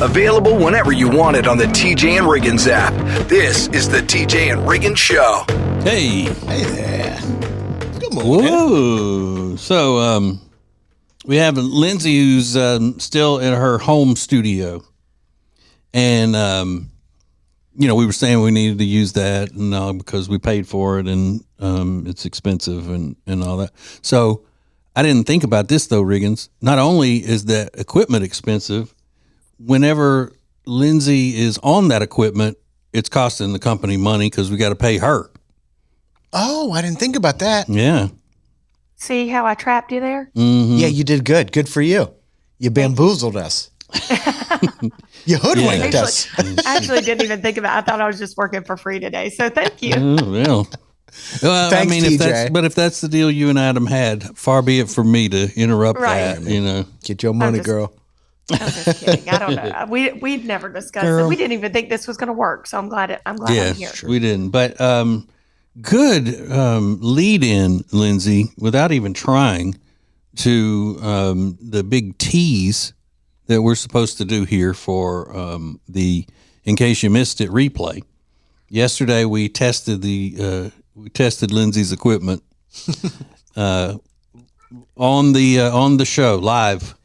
Available whenever you want it on the TJ and Riggins app. This is the TJ and Riggins Show. Hey. Hey there. Good morning. Whoa. So, we have Lindsay who's still in her home studio. And, we were saying we needed to use that because we paid for it and it's expensive and all that. So I didn't think about this, though, Riggins. Not only is that equipment expensive, whenever Lindsay is on that equipment, it's costing the company money because we got to pay her. Oh, I didn't think about that. Yeah. See how I trapped you there? Mm-hmm. Yeah, you did good. Good for you. You bamboozled us. You hoodwinked us. I actually didn't even think about it. I thought I was just working for free today. So thank you. Well, Thanks, TJ. if that's the deal you and Adam had, far be it from me to interrupt that, Get your money, girl. I'm just kidding. I don't know. We'd never discussed it. We didn't even think this was going to work. So I'm glad I'm here. We didn't. But good lead in, Lindsay, without even trying, to the big tease that we're supposed to do here for the In Case You Missed It replay. Yesterday we tested Lindsay's equipment on the show live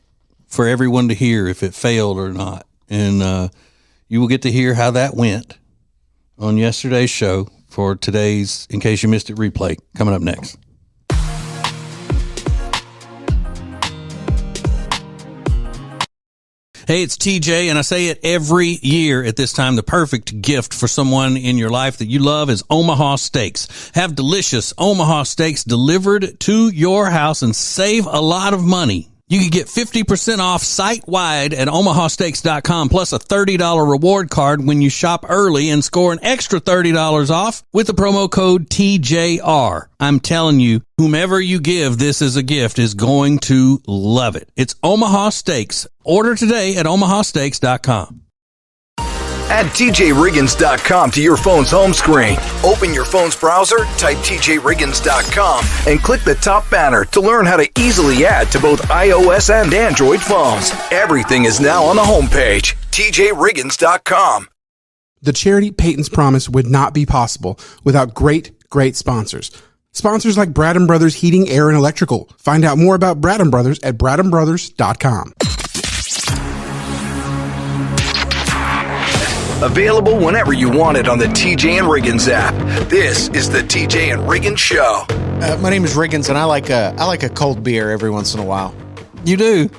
for everyone to hear if it failed or not. And you will get to hear how that went on yesterday's show for today's In Case You Missed It replay coming up next. Hey, it's TJ, and I say it every year at this time. The perfect gift for someone in your life that you love is Omaha Steaks. Have delicious Omaha Steaks delivered to your house and save a lot of money. You can get 50% off site-wide at omahasteaks.com plus a $30 reward card when you shop early and score an extra $30 off with the promo code TJR. I'm telling you, whomever you give this as a gift is going to love it. It's Omaha Steaks. Order today at omahasteaks.com. Add TJRiggins.com to your phone's home screen. Open your phone's browser, type TJRiggins.com, and click the top banner to learn how to easily add to both iOS and Android phones. Everything is now on the homepage, TJRiggins.com. The charity Peyton's Promise would not be possible without great sponsors. Sponsors like Brad & Brothers Heating, Air, and Electrical. Find out more about Brad & Brothers at bradandbrothers.com. Available whenever you want it on the TJ and Riggins app. This is the TJ and Riggins Show. My name is Riggins, and I like a cold beer every once in a while. You do?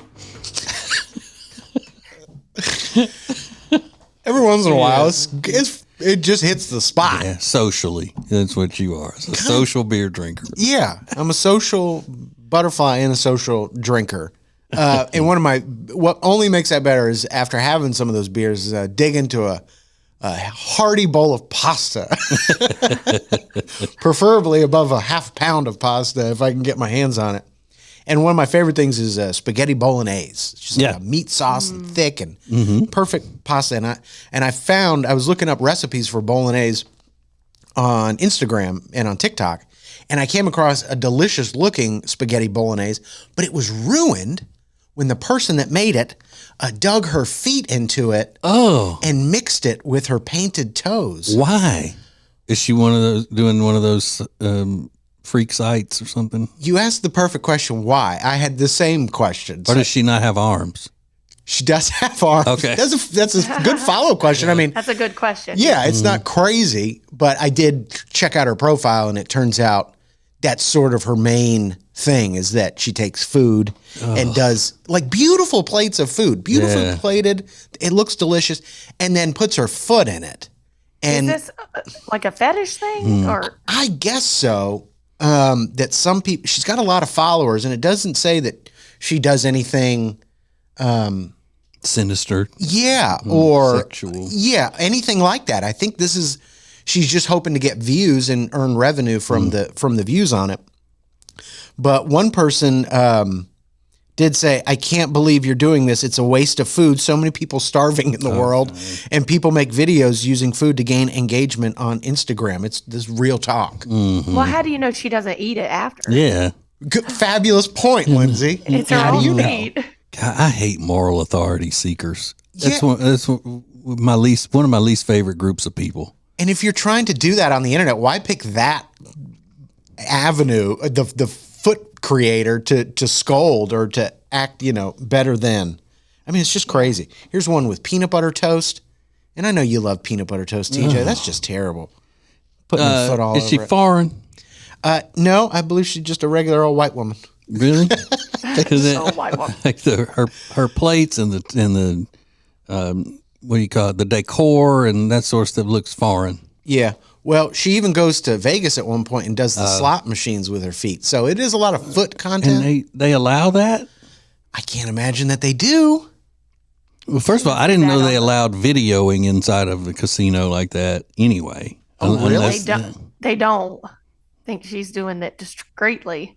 Every once in a while, it just hits the spot. Yeah, socially. That's what you are. It's a social beer drinker. Yeah, I'm a social butterfly and a social drinker. And what only makes that better is after having some of those beers, dig into a hearty bowl of pasta, preferably above a half pound of pasta if I can get my hands on it. And one of my favorite things is spaghetti bolognese. It's just like a meat sauce and thick and perfect pasta. And I was looking up recipes for bolognese on Instagram and on TikTok, and I came across a delicious looking spaghetti bolognese, but it was ruined when the person that made it dug her feet into it and mixed it with her painted toes. Why? Is she doing one of those freak sites or something? You asked the perfect question, why? I had the same question. Or does she not have arms? She does have arms. Okay. That's a good follow-up question. I mean, that's a good question. Yeah, it's not crazy, but I did check out her profile, and it turns out that's sort of her main thing is that she takes food and does like beautiful plates of food, beautifully plated. It looks delicious, and then puts her foot in it. And is this like a fetish thing, or I guess so. That some people, she's got a lot of followers, and it doesn't say that she does anything sinister, or sexual, anything like that. I think she's just hoping to get views and earn revenue from the views on it. But one person did say, "I can't believe you're doing this. It's a waste of food. So many people starving in the world, and people make videos using food to gain engagement on Instagram." It's this real talk. Well, how do you know she doesn't eat it after? Yeah. Good, fabulous point, Lindsay. It's her own meat. God, I hate moral authority seekers. That's one of my least favorite groups of people. And if you're trying to do that on the internet, why pick that avenue, the foot creator to scold or to act, better than? I mean, it's just crazy. Here's one with peanut butter toast. And I know you love peanut butter toast, TJ. That's just terrible. Putting your foot all over it. Is she foreign? No, I believe she's just a regular old white woman. Really? White woman. Like her plates and the what do you call it? The decor and that sort of stuff looks foreign. Yeah. Well, she even goes to Vegas at one point and does the slot machines with her feet. So it is a lot of foot content. And they allow that? I can't imagine that they do. Well, first of all, I didn't know they allowed videoing inside of the casino like that anyway. Oh, really? They don't. I think she's doing that discreetly.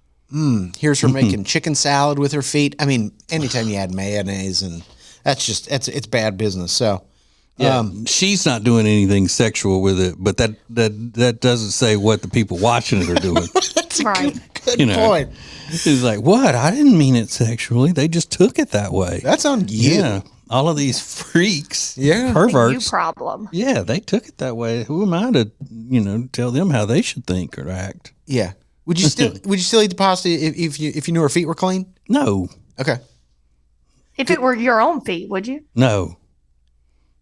Here's her making chicken salad with her feet. I mean, anytime you add mayonnaise, and it's bad business. So, yeah, she's not doing anything sexual with it, but that doesn't say what the people watching it are doing. That's a Right. good point. It's like, what? I didn't mean it sexually. They just took it that way. That's on you. Yeah. All of these freaks, Yeah. perverts. You problem. Yeah, they took it that way. Who am I to, tell them how they should think or act? Yeah. Would you still eat the pasta if you knew her feet were clean? No, Okay. If it were your own feet, would you? no,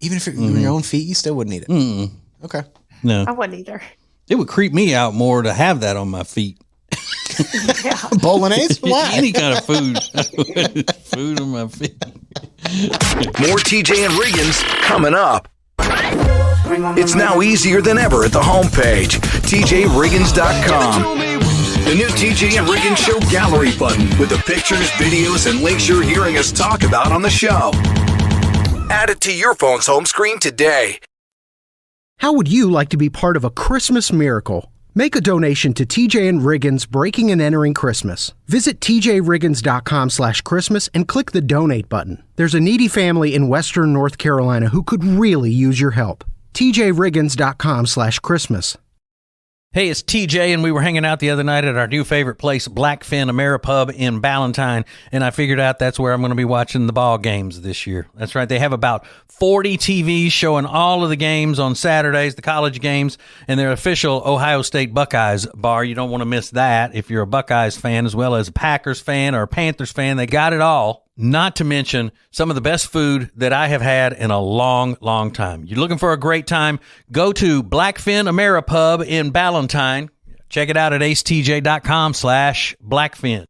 Even if it were your own feet, you still wouldn't eat it. Mm-mm. Okay. no. I wouldn't either. It would creep me out more to have that on my feet. Yeah. Bolognese? Why? Any kind of food. Food on my feet. More TJ and Riggins coming up. It's now easier than ever at the homepage, tjriggins.com. The new TJ and Riggins Show gallery button with the pictures, videos, and links you're hearing us talk about on the show. Add it to your phone's home screen today. How would you like to be part of a Christmas miracle? Make a donation to TJ and Riggins Breaking and Entering Christmas. Visit tjriggins.com/Christmas and click the donate button. There's a needy family in Western North Carolina who could really use your help. tjriggins.com/Christmas. Hey, it's TJ, and we were hanging out the other night at our new favorite place, Blackfin Ameripub in Ballantyne, and I figured out that's where I'm going to be watching the ball games this year. That's right. They have about 40 TVs showing all of the games on Saturdays, the college games, and their official Ohio State Buckeyes bar. You don't want to miss that if you're a Buckeyes fan as well as a Packers fan or a Panthers fan. They got it all. Not to mention some of the best food that I have had in a long, long time. You're looking for a great time? Go to Blackfin Ameripub in Ballantyne. Check it out at acetj.com/Blackfin.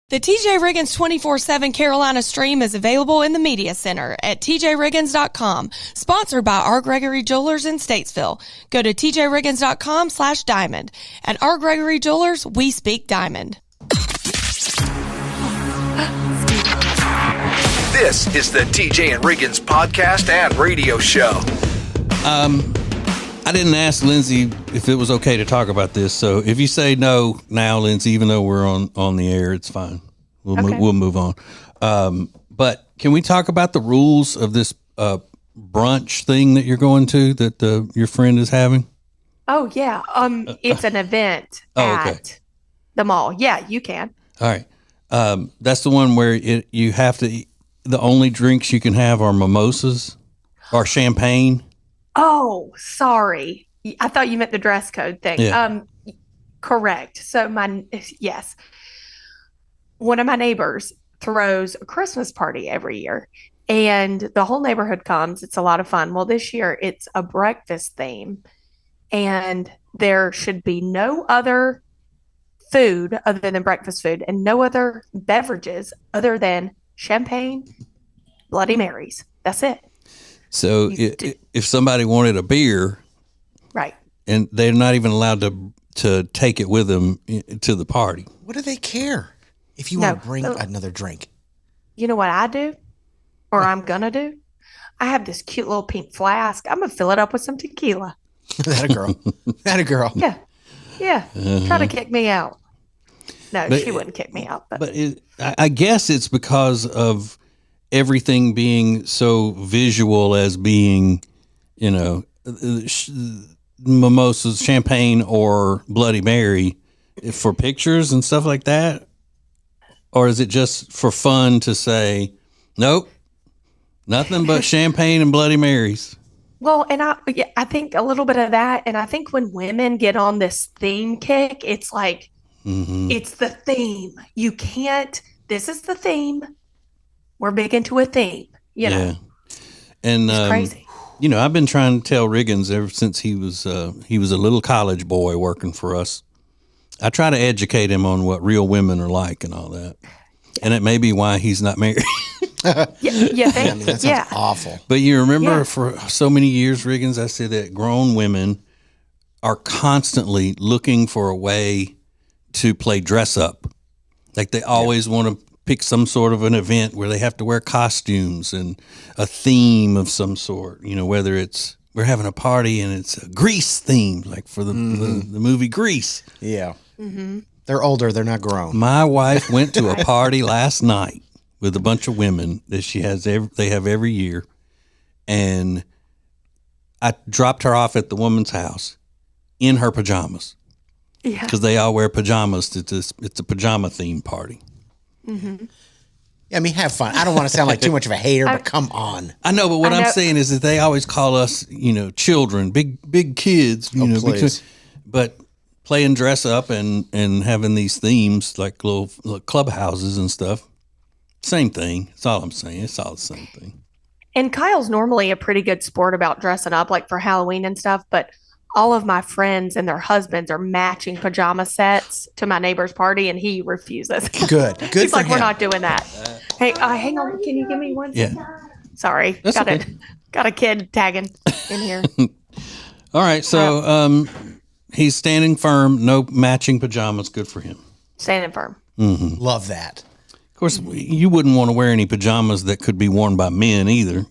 The TJ Riggins 24/7 Carolina stream is available in the Media Center at tjriggins.com. Sponsored by R. Gregory Jewelers in Statesville. Go to tjriggins.com/diamond. At R. Gregory Jewelers, we speak diamond. This is the TJ and Riggins podcast and radio show. I didn't ask Lindsay if it was okay to talk about this, so if you say no now, Lindsay, even though we're on the air, it's fine. We'll move on. But can we talk about the rules of this brunch thing that you're going to that your friend is having? Oh yeah. It's an event at the mall. Yeah, you can. All right. That's the one where you have to. The only drinks you can have are mimosas or champagne. Oh, sorry. I thought you meant the dress code thing. Yeah. Correct. So yes. One of my neighbors throws a Christmas party every year and the whole neighborhood comes. It's a lot of fun. Well, this year it's a breakfast theme and there should be no other food other than breakfast food and no other beverages other than champagne, Bloody Marys. That's it. So if somebody wanted a beer, right, and they're not even allowed to take it with them to the party. What do they care if you want to bring another drink? You know what I do, or I'm gonna do? I have this cute little pink flask. I'm gonna fill it up with some tequila. That a girl. That a girl. Yeah. Try to kick me out. No, she wouldn't kick me out. But I guess it's because of everything being so visual as being, mimosas, champagne, or Bloody Mary for pictures and stuff like that. or is it just for fun to say, nope, nothing but champagne and Bloody Marys? Well, and I think a little bit of that. And I think when women get on this theme kick, it's like, it's the theme. You can't, this is the theme. We're big into a theme, you know. And it's crazy. You know, I've been trying to tell Riggins ever since he was a little college boy working for us. I try to educate him on what real women are like and all that. And it may be why he's not married. That sounds awful. But you remember for so many years, Riggins, I said that grown women are constantly looking for a way to play dress up. Like they always want to pick some sort of an event where they have to wear costumes and a theme of some sort, you know, whether it's we're having a party and it's a Grease theme, like for the movie Grease. Yeah. They're older. They're not grown. My wife went to a party last night with a bunch of women that they have every year. And I dropped her off at the woman's house in her pajamas. Yeah. Because they all wear pajamas. It's a pajama themed party. I mean, have fun. I don't want to sound like too much of a hater, but come on. I know, but what I'm saying is that they always call us, you know, children, big kids, you know, please. But playing dress up and having these themes like little clubhouses and stuff, same thing. That's all I'm saying. It's all the same thing. And Kyle's normally a pretty good sport about dressing up, like for Halloween and stuff, but all of my friends and their husbands are matching pajama sets to my neighbor's party, and he refuses. Good He's for like, him. we're not doing that. Hey, hang on. Can you give me one second? Sorry. That's okay. Got a kid tagging in here. All right. So he's standing firm. No matching pajamas. Good for him. Standing firm. Love that. Of course, you wouldn't want to wear any pajamas that could be worn by men either.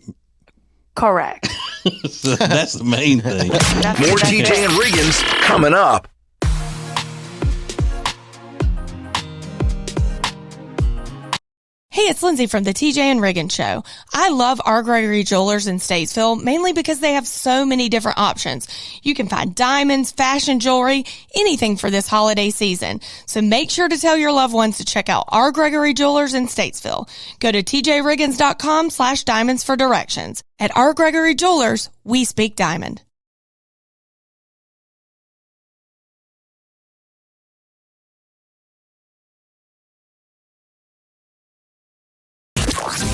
Correct. So that's the main thing. More TJ and Riggins coming up. Hey, it's Lindsay from the TJ and Riggins Show. I love R. Gregory Jewelers in Statesville, mainly because they have so many different options. You can find diamonds, fashion jewelry, anything for this holiday season. So make sure to tell your loved ones to check out R. Gregory Jewelers in Statesville. Go to tjriggins.com/diamonds for directions. At R. Gregory Jewelers, we speak diamond.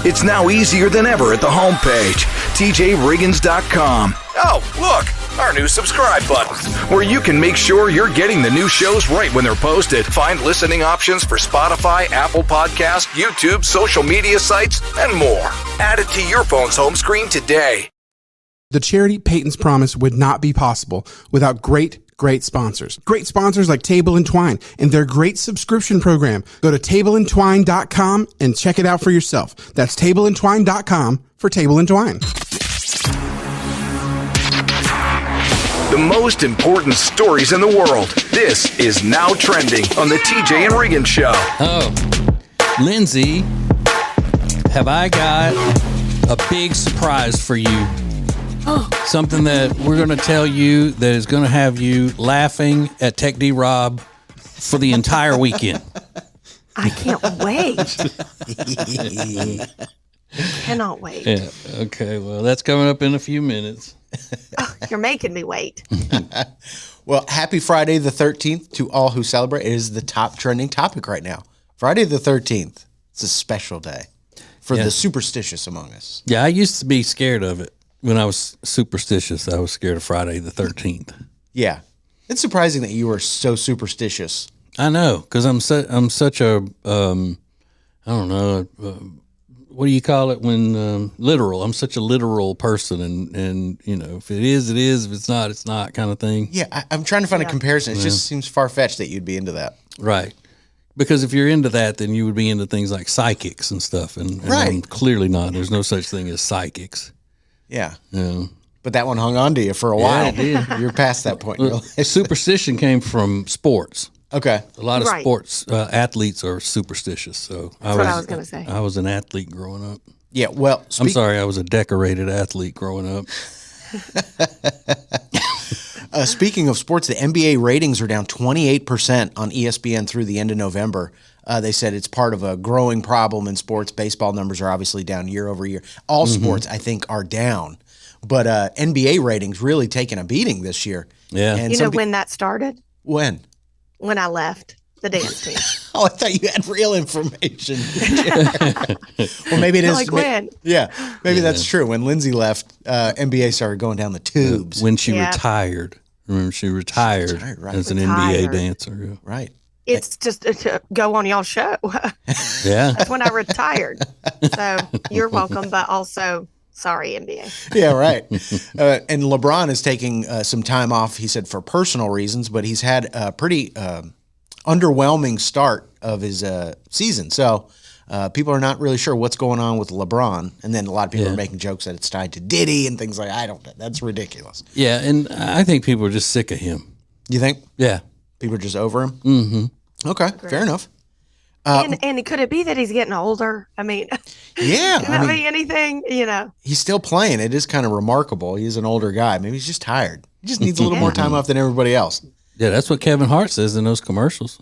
It's now easier than ever at the homepage, tjriggins.com. Oh, look, our new subscribe button, where you can make sure you're getting the new shows right when they're posted. Find listening options for Spotify, Apple Podcasts, YouTube, social media sites, and more. Add it to your phone's home screen today. The charity Peyton's Promise would not be possible without great sponsors. Great sponsors like Table and Twine and their great subscription program. Go to tableandtwine.com and check it out for yourself. That's tableandtwine.com for Table and Twine. The most important stories in the world. This is Now Trending on the TJ and Riggins Show. Oh, Lindsay, have I got a big surprise for you? Something that we're going to tell you that is going to have you laughing at Tech D Rob for the entire weekend. I can't wait. Cannot wait. Yeah. Okay. Well, that's coming up in a few minutes. Oh, you're making me wait. Well, happy Friday the 13th to all who celebrate. It is the top trending topic right now. Friday the 13th. It's a special day for the superstitious among us. Yeah, I used to be scared of it. When I was superstitious, I was scared of Friday the 13th. Yeah. It's surprising that you were so superstitious. I know, because I'm such a, I don't know, what do you call it when, literal. I'm such a literal person, and you know, if it is, it is. If it's not kind of thing. Yeah, I'm trying to find a comparison. It just seems far-fetched that you'd be into that. Right. Because if you're into that, then you would be into things like psychics and stuff. And I'm clearly not. There's no such thing as psychics. Yeah. Yeah. But that one hung on to you for a while. it did. You're past that point in your life. Superstition came from sports. Okay. A lot of sports athletes are superstitious. So That's what I was going to say. I was an athlete growing up. Yeah, well, I'm sorry, I was a decorated athlete growing up. Speaking of sports, the NBA ratings are down 28% on ESPN through the end of November. They said it's part of a growing problem in sports. Baseball numbers are obviously down year over year. All sports, I think, are down. But NBA ratings really taking a beating this year. Yeah. And You know when that started? When? When I left the dance team. Oh, I thought you had real information. Well, maybe it is. Like when? Yeah, maybe that's true. When Lindsay left, NBA started going down the tubes. When she retired. Remember, she retired, right. as an Retired. NBA dancer. Yeah. Right. It's just to go on y'all show. Yeah. That's when I retired. So you're welcome, but also sorry, NBA. Yeah, right. And LeBron is taking some time off, he said, for personal reasons, but he's had a pretty underwhelming start of his season. So people are not really sure what's going on with LeBron. And then a lot of people are making jokes that it's tied to Diddy and things like that's ridiculous. Yeah, and I think people are just sick of him. You think? Yeah. People are just over him? Mm-hmm. Okay, fair enough. And could it be that he's getting older? I mean, Yeah. can that be anything? You know, He's still playing. It is kind of remarkable. He's an older guy. Maybe he's just tired. He just needs a little more time off than everybody else. Yeah, that's what Kevin Hart says in those commercials.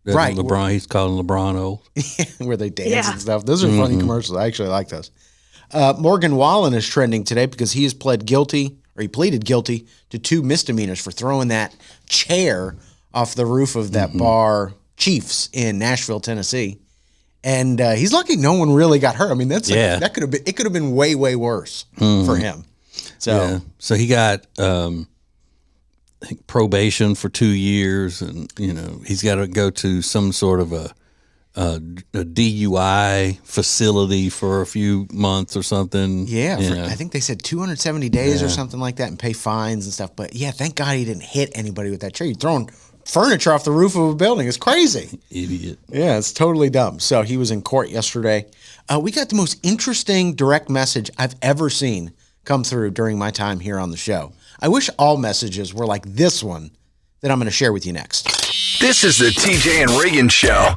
That Right. LeBron, he's calling LeBron old. Where they dance Yeah. and stuff. Those are funny commercials. I actually like those. Morgan Wallen is trending today because he pleaded guilty to 2 misdemeanors for throwing that chair off the roof of that bar Chiefs in Nashville, Tennessee. And he's lucky no one really got hurt. I mean, that could have been way, way worse for him. So So he got I think probation for 2 years, and he's got to go to some sort of a DUI facility for a few months or something. yeah, I think they said 270 days or something like that, and pay fines and stuff. But yeah, thank God he didn't hit anybody with that chair. You're throwing furniture off the roof of a building. It's crazy. Idiot. Yeah, it's totally dumb. So he was in court yesterday. We got the most interesting direct message I've ever seen come through during my time here on the show. I wish all messages were like this one that I'm going to share with you next. This is the TJ and Riggins Show.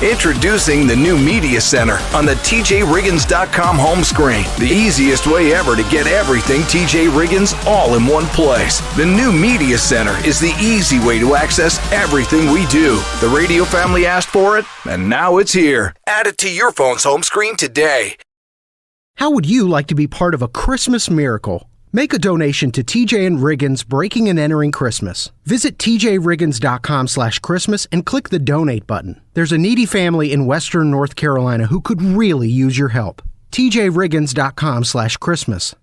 Introducing the new Media Center on the TJRiggins.com home screen. The easiest way ever to get everything TJ Riggins all in one place. The new Media Center is the easy way to access everything we do. The radio family asked for it, and now it's here. Add it to your phone's home screen today. How would you like to be part of a Christmas miracle? Make a donation to TJ and Riggins Breaking and Entering Christmas. Visit tjriggins.com/Christmas and click the donate button. There's a needy family in Western North Carolina who could really use your help. tjriggins.com/Christmas.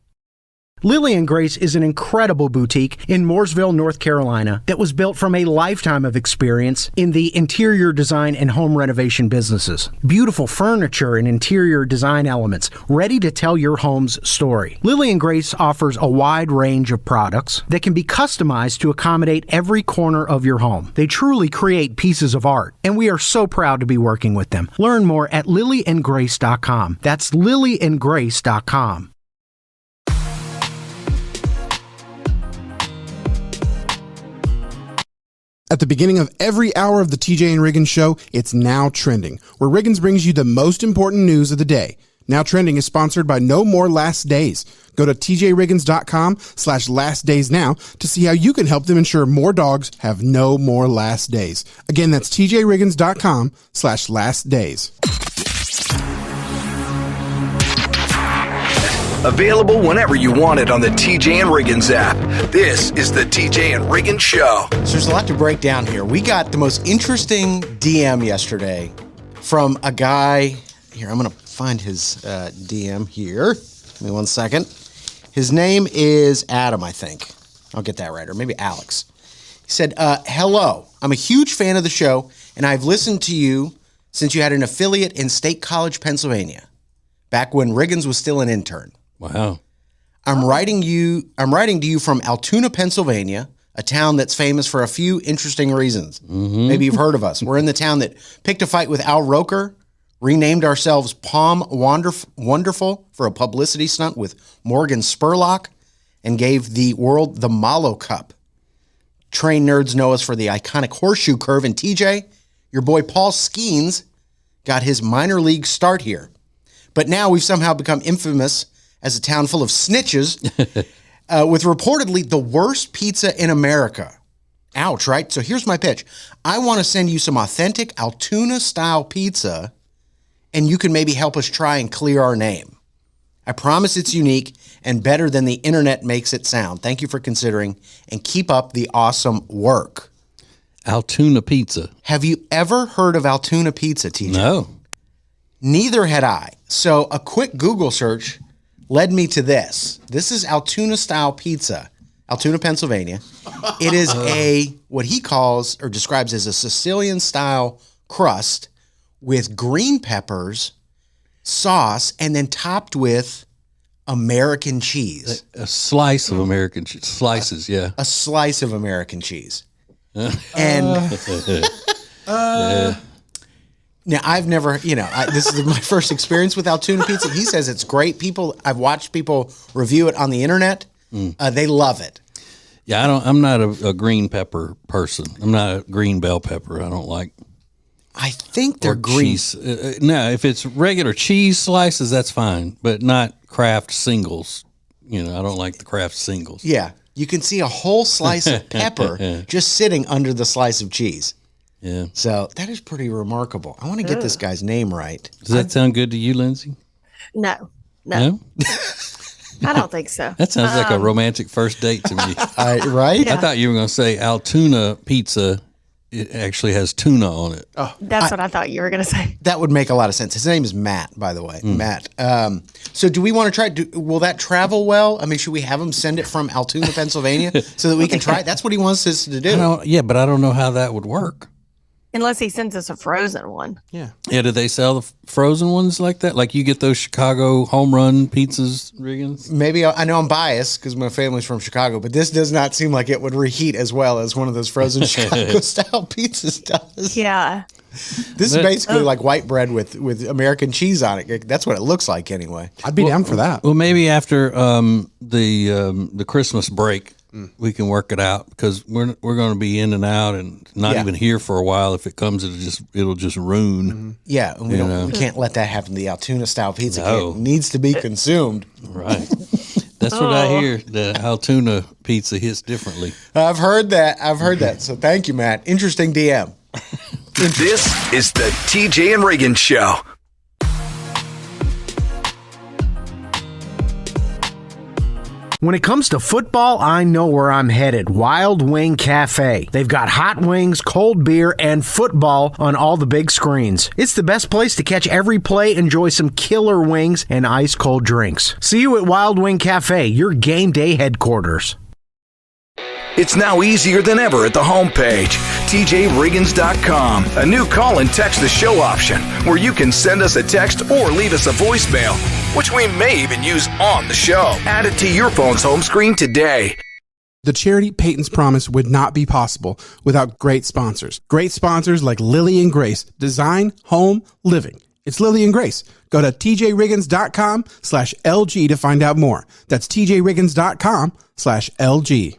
Lily and Grace is an incredible boutique in Mooresville, North Carolina that was built from a lifetime of experience in the interior design and home renovation businesses. Beautiful furniture and interior design elements ready to tell your home's story. Lily and Grace offers a wide range of products that can be customized to accommodate every corner of your home. They truly create pieces of art, and we are so proud to be working with them. Learn more at lilyandgrace.com. That's lilyandgrace.com. At the beginning of every hour of the TJ and Riggins Show, it's Now Trending, where Riggins brings you the most important news of the day. Now Trending is sponsored by No More Last Days. Go to tjriggins.com/lastdaysnow to see how you can help them ensure more dogs have no more last days. Again, that's tjriggins.com/lastdays. Available whenever you want it on the TJ and Riggins app. This is the TJ and Riggins Show. So there's a lot to break down here. We got the most interesting DM yesterday from a guy. Here, I'm going to find his DM here. Give me 1 second. His name is Adam, I think. I'll get that right. Or maybe Alex. He said, hello. I'm a huge fan of the show, and I've listened to you since you had an affiliate in State College, Pennsylvania, back when Riggins was still an intern. Wow. I'm writing to you from Altoona, Pennsylvania, a town that's famous for a few interesting reasons. Mm-hmm. Maybe you've heard of us. We're in the town that picked a fight with Al Roker, renamed ourselves Palm Wonderful for a publicity stunt with Morgan Spurlock, and gave the world the Malo Cup. Train nerds know us for the iconic horseshoe curve. And TJ, your boy Paul Skeens got his minor league start here. But now we've somehow become infamous as a town full of snitches with reportedly the worst pizza in America. Ouch, right? So here's my pitch. I want to send you some authentic Altoona-style pizza, and you can maybe help us try and clear our name. I promise it's unique and better than the internet makes it sound. Thank you for considering, and keep up the awesome work. Altoona Pizza. Have you ever heard of Altoona Pizza, TJ? No. Neither had I. So a quick Google search led me to this. This is Altoona-style pizza, Altoona, Pennsylvania. It is what he calls or describes as a Sicilian-style crust with green peppers, sauce, and then topped with American cheese. A slice of American cheese. Slices, yeah. A slice of American cheese. And now I've never, this is my first experience with Altoona pizza. He says it's great. I've watched people review it on the internet. They love it. Yeah, I'm not a green pepper person. I'm not a green bell pepper. I don't like. I think they're green. Cheese. No, if it's regular cheese slices, that's fine, but not Kraft singles. I don't like the Kraft singles. Yeah, you can see a whole slice of pepper just sitting under the slice of cheese. Yeah. So that is pretty remarkable. I want to get this guy's name right. Does that sound good to you, Lindsay? No. No? I don't think so. That sounds like a romantic first date to me. Right? I thought you were going to say Altoona Pizza. It actually has tuna on it. Oh, That's what I thought you were going to say. That would make a lot of sense. His name is Matt, by the way. Matt. So do we want to try? Will that travel well? I mean, should we have him send it from Altoona, Pennsylvania, so that we can try it? That's what he wants us to do. But I don't know how that would work. Unless he sends us a frozen one. Yeah. Yeah, do they sell the frozen ones like that? Like you get those Chicago home run pizzas, Riggins? Maybe I know I'm biased because my family's from Chicago, but this does not seem like it would reheat as well as one of those frozen Chicago-style pizzas does. Yeah. This is basically like white bread with American cheese on it. That's what it looks like anyway. I'd be down for that. Well, maybe after the Christmas break, we can work it out because we're going to be in and out and not even here for a while. If it comes, it'll just ruin. Mm-hmm. Yeah, and we can't let that happen. The Altoona style pizza it needs to be consumed. Right. That's what I hear. The Altoona pizza hits differently. I've heard that. So thank you, Matt. Interesting DM. This is the TJ and Riggins Show. When it comes to football, I know where I'm headed. Wild Wing Cafe. They've got hot wings, cold beer, and football on all the big screens. It's the best place to catch every play, enjoy some killer wings, and ice cold drinks. See you at Wild Wing Cafe, your game day headquarters. It's now easier than ever at the homepage, tjriggins.com. A new call and text the show option where you can send us a text or leave us a voicemail, which we may even use on the show. Add it to your phone's home screen today. The charity Peyton's Promise would not be possible without great sponsors. Great sponsors like Lily and Grace, Design, Home, Living. It's Lily and Grace. Go to tjriggins.com/LG to find out more. That's tjriggins.com/LG.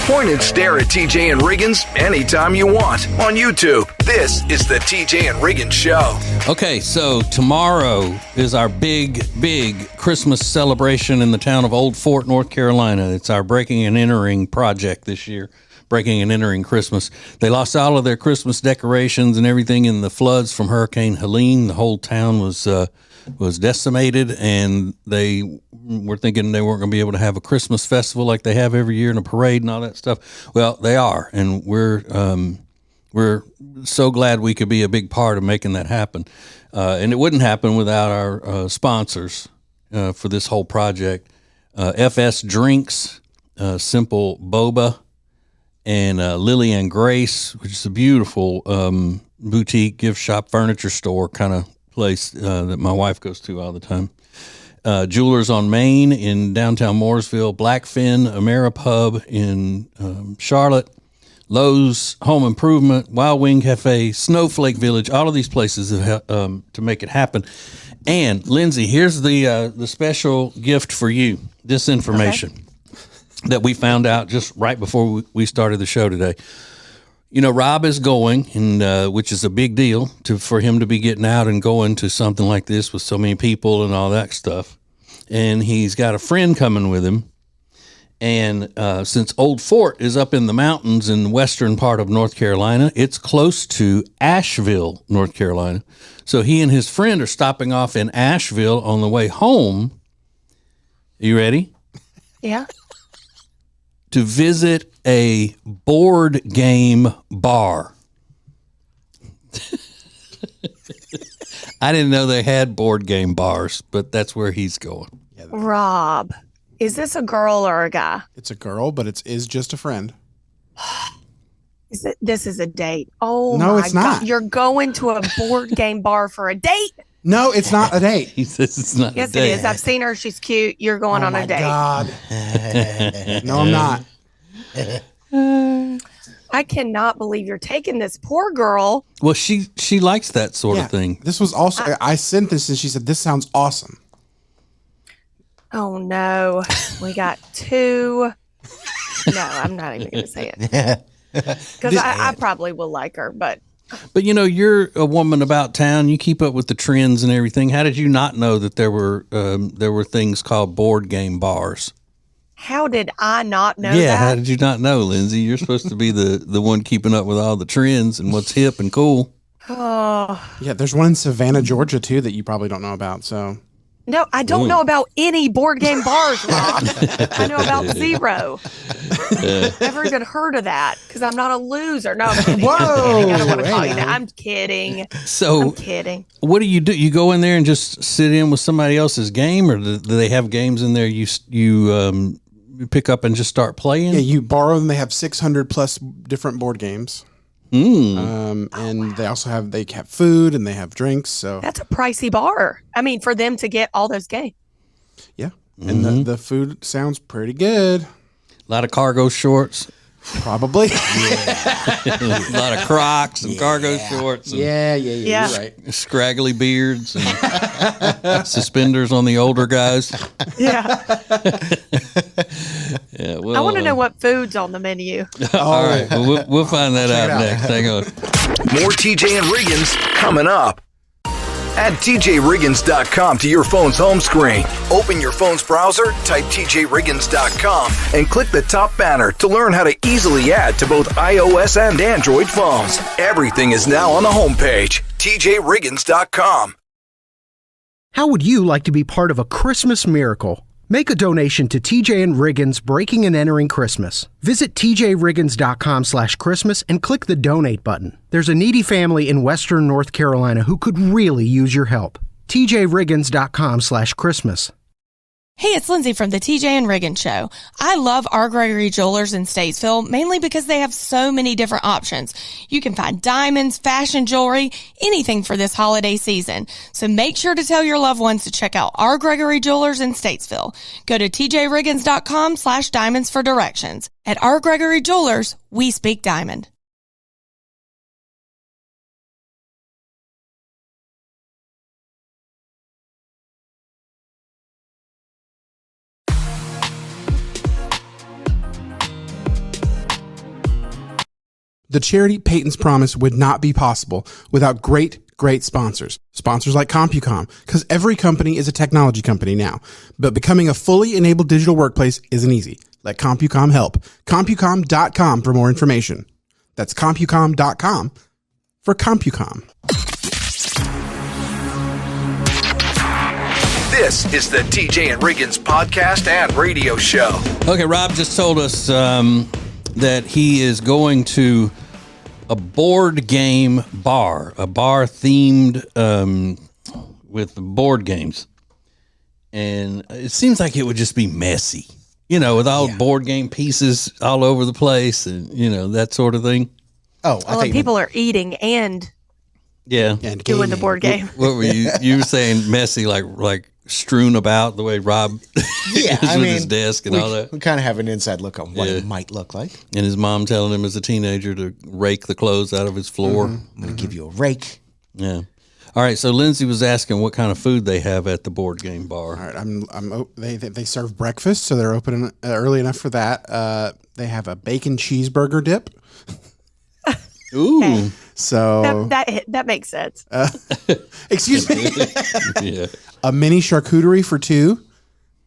Point and stare at TJ and Riggins anytime you want on YouTube. This is the TJ and Riggins Show. Okay, so tomorrow is our big Christmas celebration in the town of Old Fort, North Carolina. It's our Breaking and Entering project this year. Breaking and Entering Christmas. They lost all of their Christmas decorations and everything in the floods from Hurricane Helene. The whole town was decimated, and they were thinking they weren't going to be able to have a Christmas festival like they have every year and a parade and all that stuff. Well, they are, and we're so glad we could be a big part of making that happen. And it wouldn't happen without our sponsors for this whole project. FS Drinks, Simple Boba, and Lily and Grace, which is a beautiful boutique gift shop furniture store kind of place that my wife goes to all the time. Jewelers on Main in downtown Mooresville, Blackfin, Ameripub in Charlotte, Lowe's Home Improvement, Wild Wing Cafe, Snowflake Village, all of these places to make it happen. And Lindsay, here's the special gift for you. This information that we found out just right before we started the show today. You know, Rob is going, and which is a big deal for him to be getting out and going to something like this with so many people and all that stuff. And he's got a friend coming with him, And since Old Fort is up in the mountains in the western part of North Carolina, it's close to Asheville, North Carolina. So he and his friend are stopping off in Asheville on the way home. Are you ready? Yeah. To visit a board game bar. I didn't know they had board game bars, but that's where he's going. Rob, is this a girl or a guy? It's a girl, but it is just a friend. This is a date. Oh, no, my it's not. God. You're going to a board game bar for a date? No, it's not a date. He says it's not Yes, a date. it is. I've seen her. She's cute. You're going on a date. God. No, I'm not. I cannot believe you're taking this poor girl. Well, she likes that sort of thing. This was also, I sent this and she said, this sounds awesome. Oh, no. We got two. No, I'm not even going to say it. Because I probably will like her, but. But, you know, you're a woman about town. You keep up with the trends and everything. How did you not know that there were things called board game bars? How did I not know Yeah, that? how did you not know, Lindsay? You're supposed to be the one keeping up with all the trends and what's hip and cool. Oh. Yeah, there's one in Savannah, Georgia, too, that you probably don't know about. So No, I don't know about any board game bars, Rob. I know about zero. Never even heard of that because I'm not a loser. No, I'm kidding. Whoa, I don't want to call you hang that. on. I'm kidding. So, I'm kidding. what do? You go in there and just sit in with somebody else's game, or do they have games in there you pick up and just start playing? yeah, you borrow them. They have 600 plus different board games. And they also have food and they have drinks. So That's a pricey bar. I mean, for them to get all those games. yeah, and the food sounds pretty good. A lot of cargo shorts, Probably. a lot of Crocs and cargo shorts, and Yeah. Yeah. You're right. scraggly beards and suspenders on the older guys. Yeah. Yeah, well, I want to know what food's on the menu. All right, well, we'll find that out next. Hang on. More TJ and Riggins coming up. Add TJRiggins.com to your phone's home screen. Open your phone's browser, type TJRiggins.com, and click the top banner to learn how to easily add to both iOS and Android phones. Everything is now on the homepage, TJRiggins.com. How would you like to be part of a Christmas miracle? Make a donation to TJ and Riggins Breaking and Entering Christmas. Visit tjriggins.com/Christmas and click the donate button. There's a needy family in Western North Carolina who could really use your help. tjriggins.com/Christmas. Hey, it's Lindsay from the TJ and Riggins Show. I love our Gregory Jewelers in Statesville, mainly because they have so many different options. You can find diamonds, fashion jewelry, anything for this holiday season. So make sure to tell your loved ones to check out our Gregory Jewelers in Statesville. Go to tjriggins.com/diamonds for directions. At our Gregory Jewelers, we speak diamond. The charity Peyton's Promise would not be possible without great sponsors. Sponsors like CompuCom, because every company is a technology company now. But becoming a fully enabled digital workplace isn't easy. Let CompuCom help. CompuCom.com for more information. That's CompuCom.com for CompuCom. This is the TJ and Riggins podcast and radio show. Okay, Rob just told us that he is going to a board game bar, a bar themed with board games. And it seems like it would just be messy, you know, with all board game pieces all over the place and, you know, that sort of thing. Oh, I Well, think people are eating and Yeah. And doing the board game. What were you were saying messy, like strewn about the way Rob yeah, is I with mean, his desk and all that. We kind of have an inside look on what Yeah. it might look like. And his mom telling him as a teenager to rake the clothes out of his floor. I'm going to give you a rake. Yeah. All right. So Lindsay was asking what kind of food they have at the board game bar. All right, they serve breakfast, so they're open early enough for that. They have a bacon cheeseburger dip. Ooh. Okay. So That makes sense. excuse me, Yeah. a mini charcuterie for two,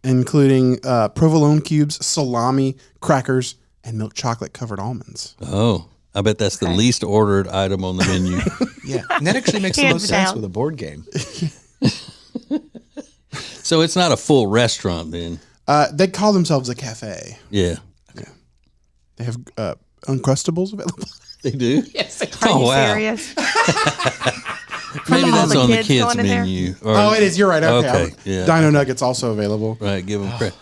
including provolone cubes, salami, crackers, and milk chocolate covered almonds. Oh, I bet that's the least ordered item on the menu. Yeah, and that actually makes the most sense with a board game. So it's not a full restaurant then? They call themselves a cafe. Yeah. They have Uncrustables available. They do? Yes. Are you serious? Maybe all that's the on the kids kids going in there? menu. Oh, it is. You're right. Okay. Yeah. Dino Nuggets also available. Right, give them credit.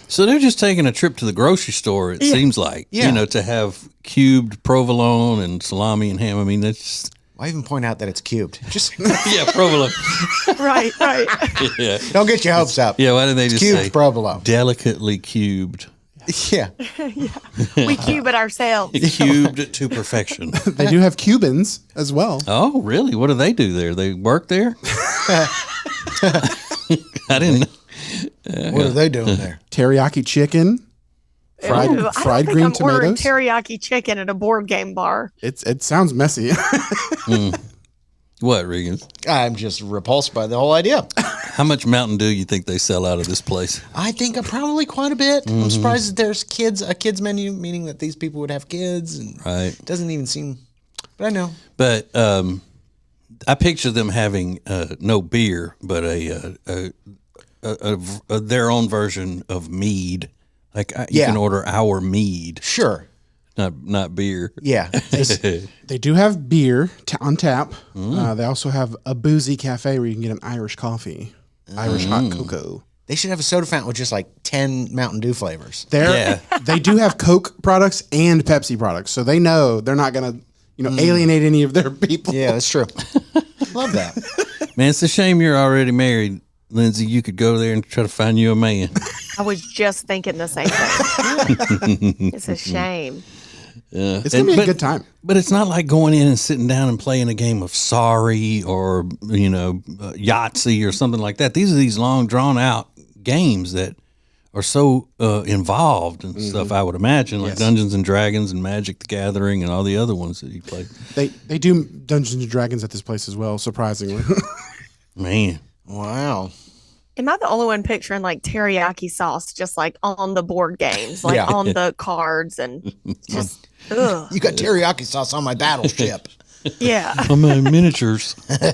So they're just taking a trip to the grocery store, it seems like, to have cubed provolone and salami and ham. I mean, that's just... Why even point out that it's cubed? Just yeah, provolone. Right. Yeah. Don't get your hopes up. Yeah, why did they just cubed say provolone? Delicately cubed. Yeah. We cube it ourselves. Cubed to perfection. They do have Cubans as well. Oh, really? What do they do there? They work there? I didn't know. What are they doing there? Teriyaki chicken, fried Ooh, fried green I'm ordering tomatoes. teriyaki chicken at a board game bar. It sounds messy. What, Regan? I'm just repulsed by the whole idea. How much Mountain Dew you think they sell out of this place? I think probably quite a bit. I'm surprised that there's a kids menu, meaning that these people would have kids. And Right. It doesn't even seem, but I know. But I picture them having no beer, but their own version of mead. Like you can order our mead, Sure. not beer. Yeah. They do have beer on tap. They also have a boozy cafe where you can get an Irish coffee, Irish hot cocoa. They should have a soda fountain with just like 10 Mountain Dew flavors. They do have Coke products and Pepsi products, so they know they're not going to, alienate any of their people. Yeah, that's true. Love that. Man, it's a shame you're already married, Lindsay. You could go there and try to find you a man. I was just thinking the same thing. It's a shame. It's going to be a good time. But it's not like going in and sitting down and playing a game of Sorry or, Yahtzee or something like that. These are these long, drawn-out games that are so involved and stuff, I would imagine, like Dungeons and Dragons and Magic the Gathering and all the other ones that you play. They do Dungeons and Dragons at this place as well, surprisingly. Man. Wow. Am I the only one picturing like teriyaki sauce just like on the board games, like on the cards and just, ugh. You got teriyaki sauce on my battleship. Yeah. On my miniatures. This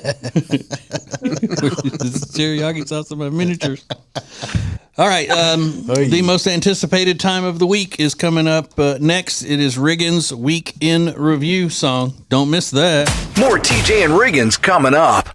is teriyaki sauce on my miniatures. All right. The most anticipated time of the week is coming up next. It is Riggins' Week in Review song. Don't miss that. More TJ and Riggins coming up.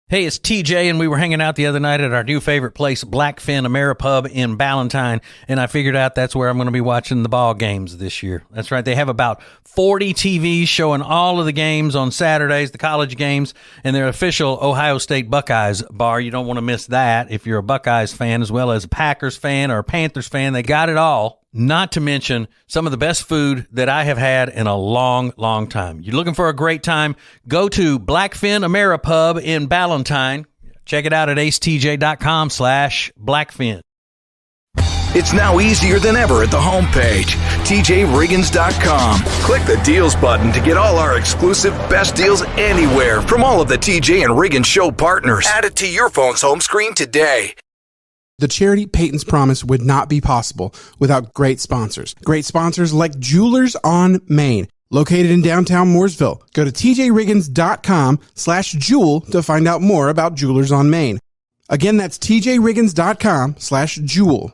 Hey, it's TJ, and we were hanging out the other night at our new favorite place, Blackfin Ameripub in Ballantyne, and I figured out that's where I'm going to be watching the ball games this year. That's right. They have about 40 TVs showing all of the games on Saturdays, the college games, and their official Ohio State Buckeyes bar. You don't want to miss that if you're a Buckeyes fan as well as a Packers fan or a Panthers fan. They got it all. Not to mention some of the best food that I have had in a long, long time. You're looking for a great time, go to Blackfin Ameripub in Ballantyne. Check it out at acetj.com/Blackfin. It's now easier than ever at the homepage, tjriggins.com. Click the deals button to get all our exclusive best deals anywhere from all of the TJ and Riggins show partners. Add it to your phone's home screen today. The charity Peyton's Promise would not be possible without great sponsors. Great sponsors like Jewelers on Main, located in downtown Mooresville. Go to tjriggins.com/jewel to find out more about Jewelers on Main. Again, that's tjriggins.com/jewel.